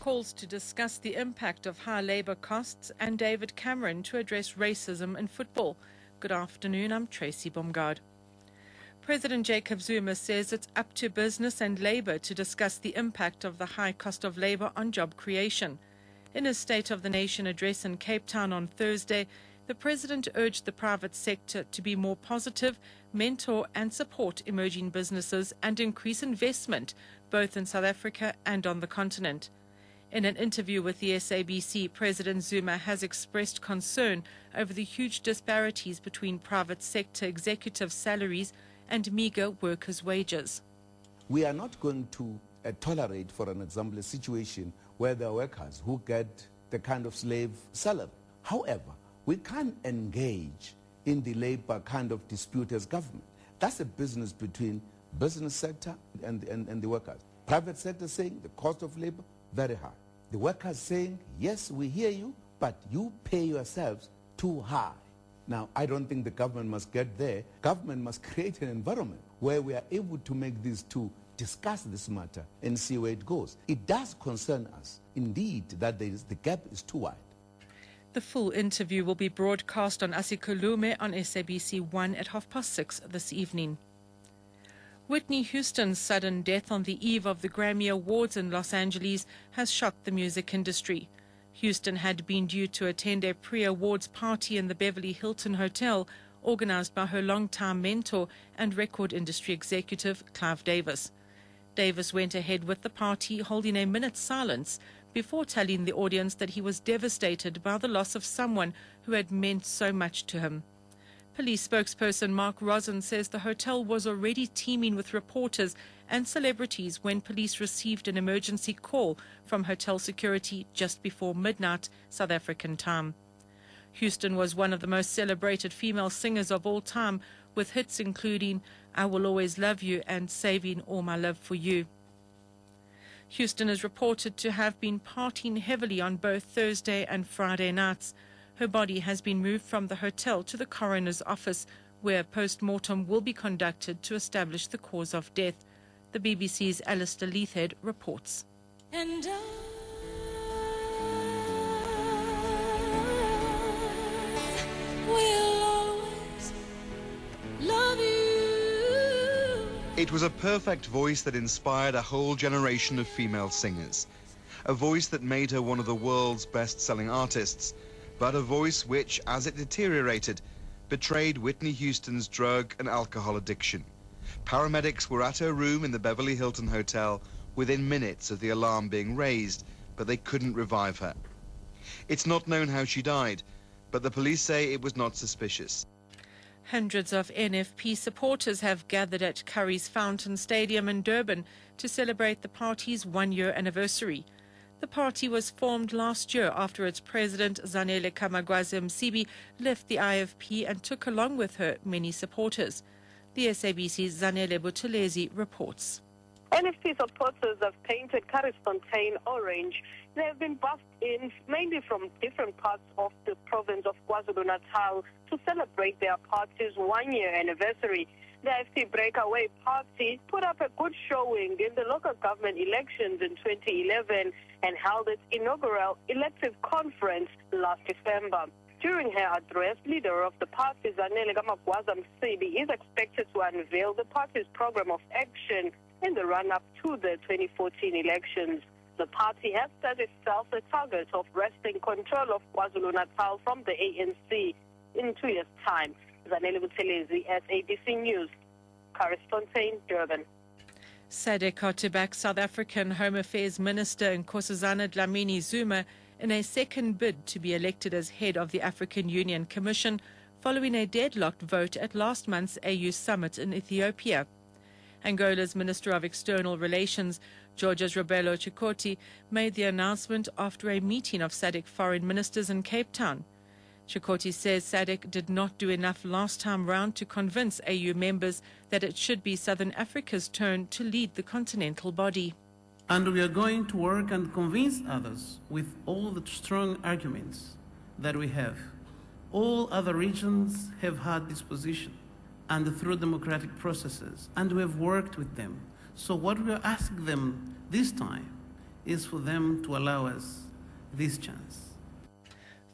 calls to discuss the impact of high labour costs, and David Cameron to address racism in football. Good afternoon, I'm Tracy Baumgard. President Jacob Zuma says it's up to business and labour to discuss the impact of the high cost of labour on job creation. In his State of the Nation address in Cape Town on Thursday, the President urged the private sector to be more positive, mentor and support emerging businesses and increase investment both in South Africa and on the continent. In an interview with the SABC, President Zuma has expressed concern over the huge disparities between private sector executive salaries and meagre workers' wages. We are not going to tolerate, for an example, a situation where there are workers who get the kind of slave salary. However, we can't engage in the labor kind of dispute as government. That's a business between business sector and the workers. Private sector saying the cost of labor, very high. The workers saying, yes, we hear you, but you pay yourselves too high. Now, I don't think the government must get there. Government must create an environment where we are able to make these two discuss this matter and see where it goes. It does concern us, indeed, that the gap is too wide. The full interview will be broadcast on Asikulume on SABC 1 at 6:30 this evening. Whitney Houston's sudden death on the eve of the Grammy Awards in Los Angeles has shocked the music industry. Houston had been due to attend a pre-awards party in the Beverly Hilton Hotel, organized by her longtime mentor and record industry executive Clive Davis. Davis went ahead with the party, holding a minute's silence before telling the audience that he was devastated by the loss of someone who had meant so much to him. Police spokesperson Mark Rosen says the hotel was already teeming with reporters and celebrities when police received an emergency call from hotel security just before midnight South African time. Houston was one of the most celebrated female singers of all time, with hits including I Will Always Love You and Saving All My Love for You. Houston is reported to have been partying heavily on both Thursday and Friday nights. Her body has been moved from the hotel to the coroner's office, where a post-mortem will be conducted to establish the cause of death. The BBC's Alistair Leithhead reports. And I will always love you. It was a perfect voice that inspired a whole generation of female singers. A voice that made her one of the world's best-selling artists, but a voice which, as it deteriorated, betrayed Whitney Houston's drug and alcohol addiction. Paramedics were at her room in the Beverly Hilton Hotel within minutes of the alarm being raised, but they couldn't revive her. It's not known how she died, but the police say it was not suspicious. Hundreds of NFP supporters have gathered at Curry's Fountain Stadium in Durban to celebrate the party's one-year anniversary. The party was formed last year after its president, Zanele Kamagwaze Msibi, left the IFP and took along with her many supporters. The SABC's Zanele Buthelezi reports. NFP supporters have painted Curryfontein orange. They have been bussed in mainly from different parts of the province of KwaZulu-Natal to celebrate their party's one-year anniversary. The IFP Breakaway Party put up a good showing in the local government elections in 2011 and held its inaugural elective conference last December. During her address, leader of the party, Zanele Kamagwaze Msibi, is expected to unveil the party's program of action in the run-up to the 2014 elections. The party has set itself a target of wresting control of KwaZulu-Natal from the ANC in 2 years' time. Zanele Buthelezi, SABC News, Curryfontein, Durban. SADC are to back South African Home Affairs Minister Nkosazana Dlamini Zuma in a second bid to be elected as head of the African Union Commission following a deadlocked vote at last month's AU summit in Ethiopia. Angola's Minister of External Relations, Georges Robelo Chikoti, made the announcement after a meeting of SADC foreign ministers in Cape Town. Chikoti says SADC did not do enough last time round to convince AU members that it should be Southern Africa's turn to lead the continental body. And we are going to work and convince others with all the strong arguments that we have. All other regions have had this position and through democratic processes, and we have worked with them. So what we are asking them this time is for them to allow us this chance.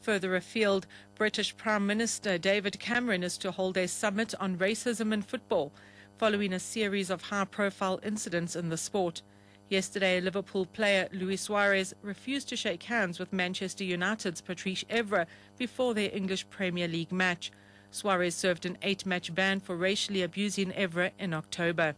Further afield, British Prime Minister David Cameron is to hold a summit on racism in football, following a series of high-profile incidents in the sport. Yesterday, Liverpool player Luis Suarez refused to shake hands with Manchester United's Patrice Evra before their English Premier League match. Suarez served an 8-match ban for racially abusing Evra in October.